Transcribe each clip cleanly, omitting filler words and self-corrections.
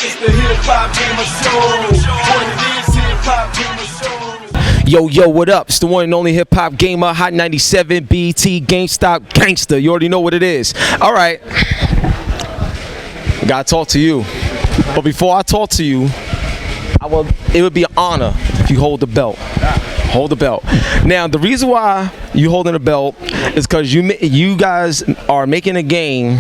It's the HipHopGamer Show. What it is, HipHopGamer Show. Yo, what up? It's the one and only Hip Hop Gamer, Hot 97, BT, GameStop, Gangster. You already know what it is. All right. Gotta talk to you. But before I talk to you, it would be an honor if you hold the belt. Hold the belt. Now, the reason why you holding the belt is because you guys are making a game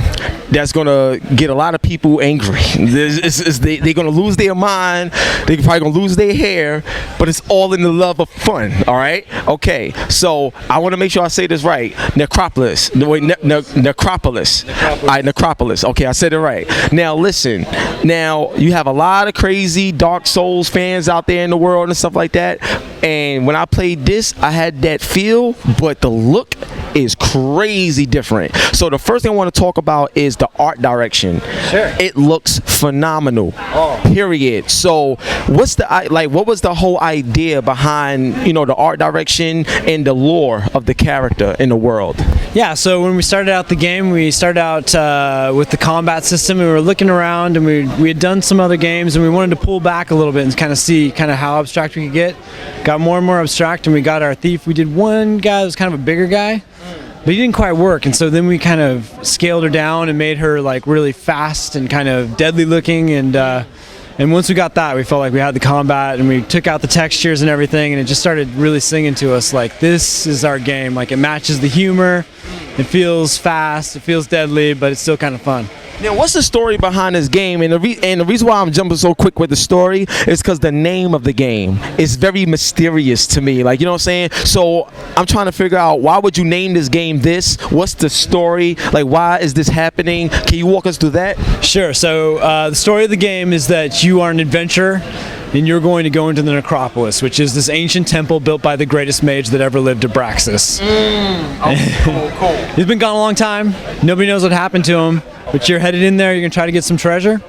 that's gonna get a lot of people angry. They're gonna lose their mind. They're probably gonna lose their hair, but it's all in the love of fun. All right. Okay. So I want to make sure I say this right. Necropolis. Necropolis. All right. Necropolis. Okay, I said it right. Now listen. Now you have a lot of crazy Dark Souls fans out there in the world and stuff like that. And when I played this, I had that feel, but the look is crazy different. So the first thing I want to talk about is the art direction. Sure. It looks phenomenal. Oh. Period. So what was the whole idea behind, the art direction and the lore of the character in the world? Yeah, so when we started out the game, we started out with the combat system, and we were looking around, and we had done some other games, and we wanted to pull back a little bit and kind of see how abstract we could get. Got more and more abstract, and we got our thief. We did one guy that was kind of a bigger guy, but he didn't quite work, and so then we kind of scaled her down and made her like really fast and kind of deadly looking, and once we got that, we felt like we had the combat, and we took out the textures and everything, and it just started really singing to us like, this is our game. Like, it matches the humor, it feels fast, it feels deadly, but it's still kind of fun. Now, what's the story behind this game? And the reason why I'm jumping so quick with the story is because the name of the game is very mysterious to me. Like, you know what I'm saying? So I'm trying to figure out, why would you name this game this? What's the story? Like, why is this happening? Can you walk us through that? Sure. So the story of the game is that you are an adventurer, and you're going to go into the Necropolis, which is this ancient temple built by the greatest mage that ever lived, Abraxas. Cool. He's been gone a long time. Nobody knows what happened to him, but you're headed in there. You're going to try to get some treasure.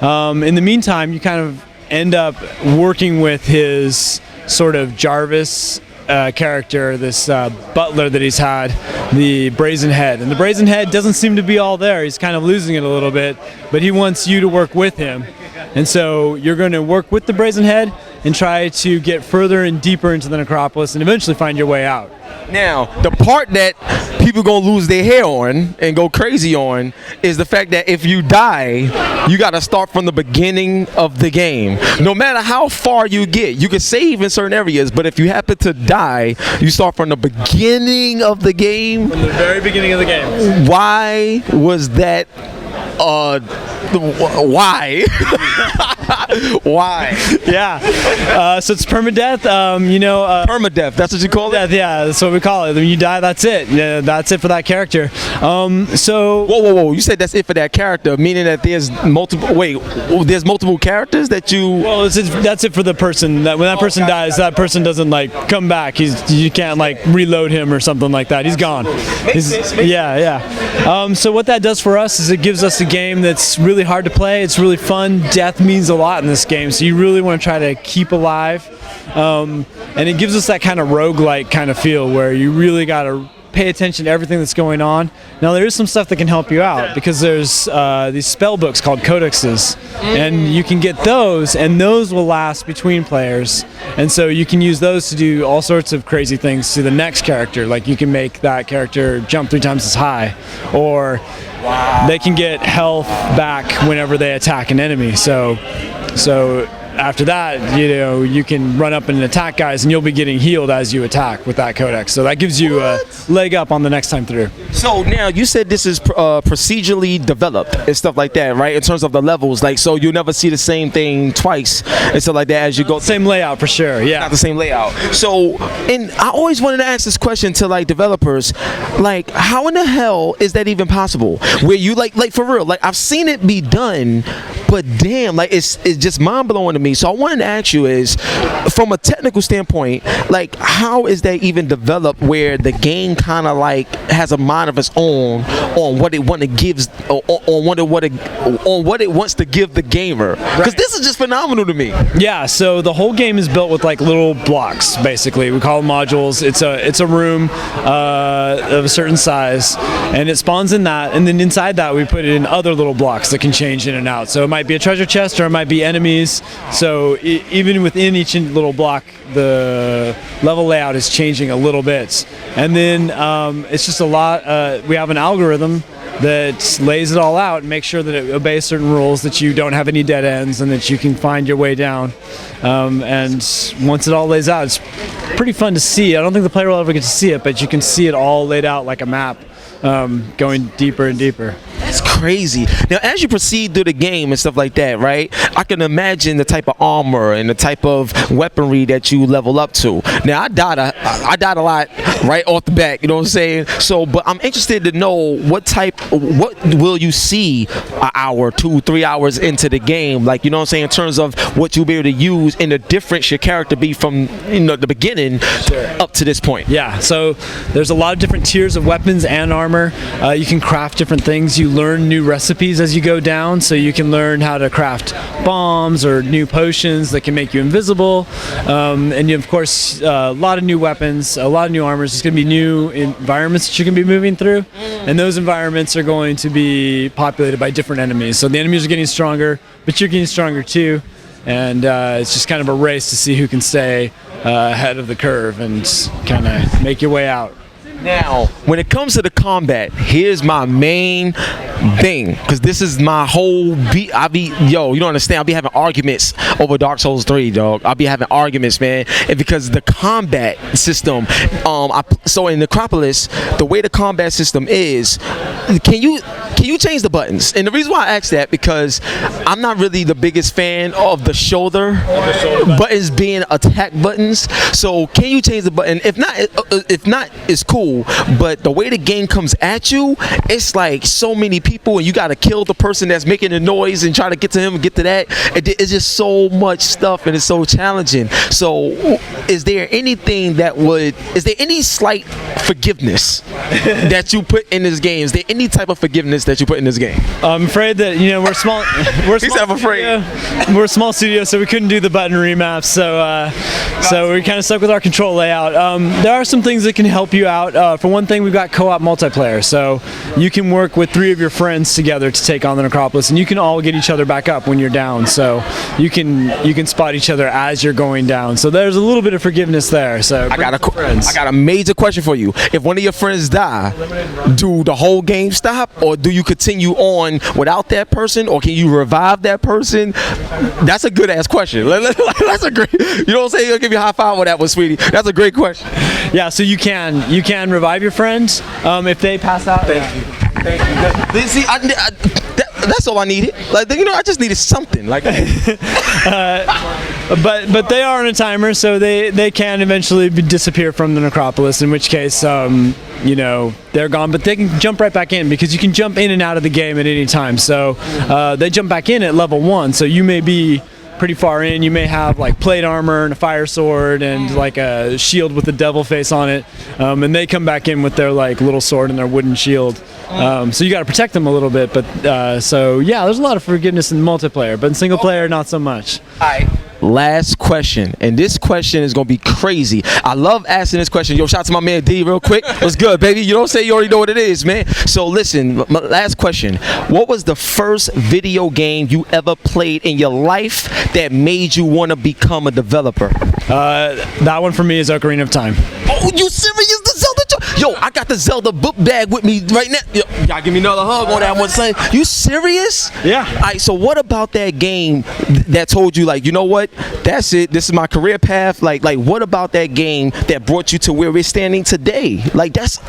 In the meantime, you kind of end up working with his sort of Jarvis character, this butler that he's had, the Brazen Head. And the Brazen Head doesn't seem to be all there. He's kind of losing it a little bit, but he wants you to work with him. And so you're going to work with the Brazen Head and try to get further and deeper into the Necropolis and eventually find your way out. Now, the part that people gonna lose their hair on and go crazy on is the fact that if you die, you gotta start from the beginning of the game. No matter how far you get, you can save in certain areas, but if you happen to die, you start from the beginning of the game. From the very beginning of the game. Why was that? Why? Why? Yeah. So it's permadeath. Permadeath. That's what you call it? Yeah, that's what we call it. When you die, that's it. Yeah, that's it for that character. So. Whoa! You said that's it for that character, meaning that there's multiple. Wait, there's multiple characters that you. Well, that's it for the person. That when that person dies, that person doesn't like come back. You can't like reload him or something like that. He's gone. Yeah. So what that does for us is it gives us a game that's really hard to play. It's really fun. Death means a lot in this game, so you really want to try to keep alive. And it gives us that kind of roguelike kind of feel where you really got to pay attention to everything that's going on. Now, there is some stuff that can help you out because there's these spell books called codexes, and you can get those, and those will last between players. And so you can use those to do all sorts of crazy things to the next character. Like, you can make that character jump 3 times as high, or they can get health back whenever they attack an enemy. So after that, you can run up and attack guys, and you'll be getting healed as you attack with that codex. So that gives you a leg up on the next time through. So now you said this is procedurally developed and stuff like that, right? In terms of the levels, like, so you'll never see the same thing twice and stuff like that as you go. Same layout for sure. Yeah. Not the same layout. So, and I always wanted to ask this question to like developers, like, how in the hell is that even possible? Where you like for real, like, I've seen it be done, but damn, like, it's just mind blowing to me. So I wanted to ask you is, from a technical standpoint, like, how is that even developed where the game kind of like has a mind of its own on what it want to gives, on what it wants to give the gamer? Because this is just phenomenal to me. Yeah. So the whole game is built with like little blocks, basically. We call them modules. It's a room of a certain size, and it spawns in that, and then inside that we put it in other little blocks that can change in and out. So it might might be a treasure chest or it might be enemies. So even within each little block, the level layout is changing a little bit. And then it's just a lot. We have an algorithm that lays it all out and makes sure that it obeys certain rules, that you don't have any dead ends, and that you can find your way down. And once it all lays out, it's pretty fun to see. I don't think the player will ever get to see it, but you can see it all laid out like a map, going deeper and deeper. That's crazy. Now, as you proceed through the game and stuff like that, right, I can imagine the type of armor and the type of weaponry that you level up to. Now, I died a lot right off the bat, you know what I'm saying? So, but I'm interested to know what will you see an hour, 2-3 hours into the game, like, you know what I'm saying, in terms of what you'll be able to use and the difference your character be from, you know, the beginning up to this point. Yeah, so there's a lot of different tiers of weapons and armor. You can craft different things. You learn new recipes as you go down, so you can learn how to craft bombs or new potions that can make you invisible, and you, of course, a lot of new weapons, a lot of new armors. There's going to be new environments that you can be moving through, and those environments are going to be populated by different enemies. So the enemies are getting stronger, but you're getting stronger too, and it's just kind of a race to see who can stay ahead of the curve and kind of make your way out. Now, when it comes to the combat, here's my main thing, because this is my whole beat. You don't understand, I'll be having arguments over Dark Souls 3, dog. I'll be having arguments, man, and because the combat system, so in Necropolis, the way the combat system is, can you change the buttons? And the reason why I ask that, because I'm not really the biggest fan of the shoulder buttons being attack buttons. So can you change the button? If not, it's cool. But the way the game comes at you, it's like so many people, and you got to kill the person that's making the noise and try to get to him and get to that. It's just so much stuff, and it's so challenging. So is there any slight forgiveness that you put in this game? Is there any type of forgiveness that you put in this game? I'm afraid that, you know, we're small. We're a small studio, so we couldn't do the button remaps. So we're kind of stuck with our control layout. There are some things that can help you out. For one thing, we've got co-op multiplayer, so you can work with 3 of your friends together to take on the Necropolis, and you can all get each other back up when you're down. So you can spot each other as you're going down. So there's a little bit of forgiveness there. So I got a major question for you. If one of your friends die, do the whole game stop, or do you continue on without that person, or can you revive that person? That's a good ass question. That's a great. You know what I'm saying? I'll give you a high five with that one, sweetie. That's a great question. Yeah. So you can revive your friends if they pass out. Thank you. See, that's all I needed. Like, you know, I just needed something. Like, but they are on a timer, so they can eventually disappear from the Necropolis. In which case, you know, they're gone. But they can jump right back in, because you can jump in and out of the game at any time. So they jump back in at level 1. So you may be pretty far in. You may have like plate armor and a fire sword and like a shield with a devil face on it, and they come back in with their like little sword and their wooden shield. So you got to protect them a little bit. But so yeah, there's a lot of forgiveness in multiplayer, but in single player, not so much. Last question, and this question is gonna be crazy. I love asking this question. Yo, shout out to my man D real quick. What's good, baby? You don't say you already know what it is, man. So listen, my last question. What was the first video game you ever played in your life that made you want to become a developer? That one for me is Ocarina of Time. Oh, you serious? The Zelda? Yo, I got the Zelda book bag with me right now. Yo, y'all give me another hug on that one, son. You serious? Yeah. All right, so what about that game that told you, like, you know what? That's it. This is my career path. Like what about that game that brought you to where we're standing today? Like, this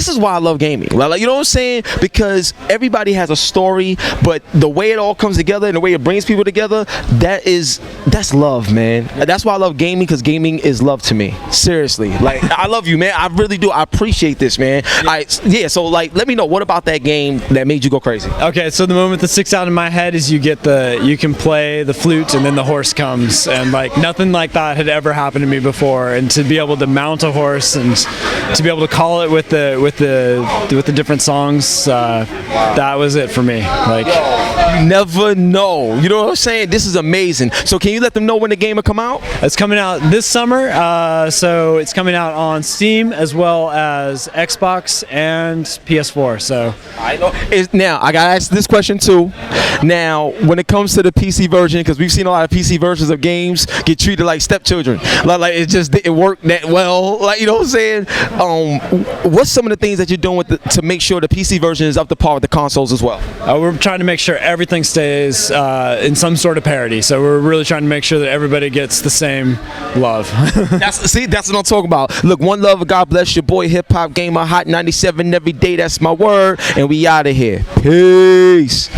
is why I love gaming. Like, you know what I'm saying? Because everybody has a story, but the way it all comes together and the way it brings people together, that's love, man. That's why I love gaming, because gaming is love to me. Seriously. Like, I love you, man. I really do. I appreciate this, man. So like, let me know, what about that game that made you go crazy? Okay, so the moment that sticks out in my head is you can play the flute and then the horse comes, and like nothing like that had ever happened to me before, and to be able to mount a horse and to be able to call it with the different songs, that was it for me. Like, you never know. You know what I'm saying? This is amazing. So can you let them know when the game will come out? It's coming out this summer. So it's coming out on Steam as well well as Xbox and PS4. So I know. Now I gotta ask this question too. Now, when it comes to the PC version, because we've seen a lot of PC versions of games get treated like stepchildren, like it just didn't work that well. Like, you know what I'm saying? What's some of the things that you're doing to make sure the PC version is up to par with the consoles as well? we're trying to make sure everything stays in some sort of parity. So we're really trying to make sure that everybody gets the same love. That's what I'm talking about. Look, one love, God bless your boy, HipHopGamer, Hot 97 every day. That's my word, and we out of here. Peace.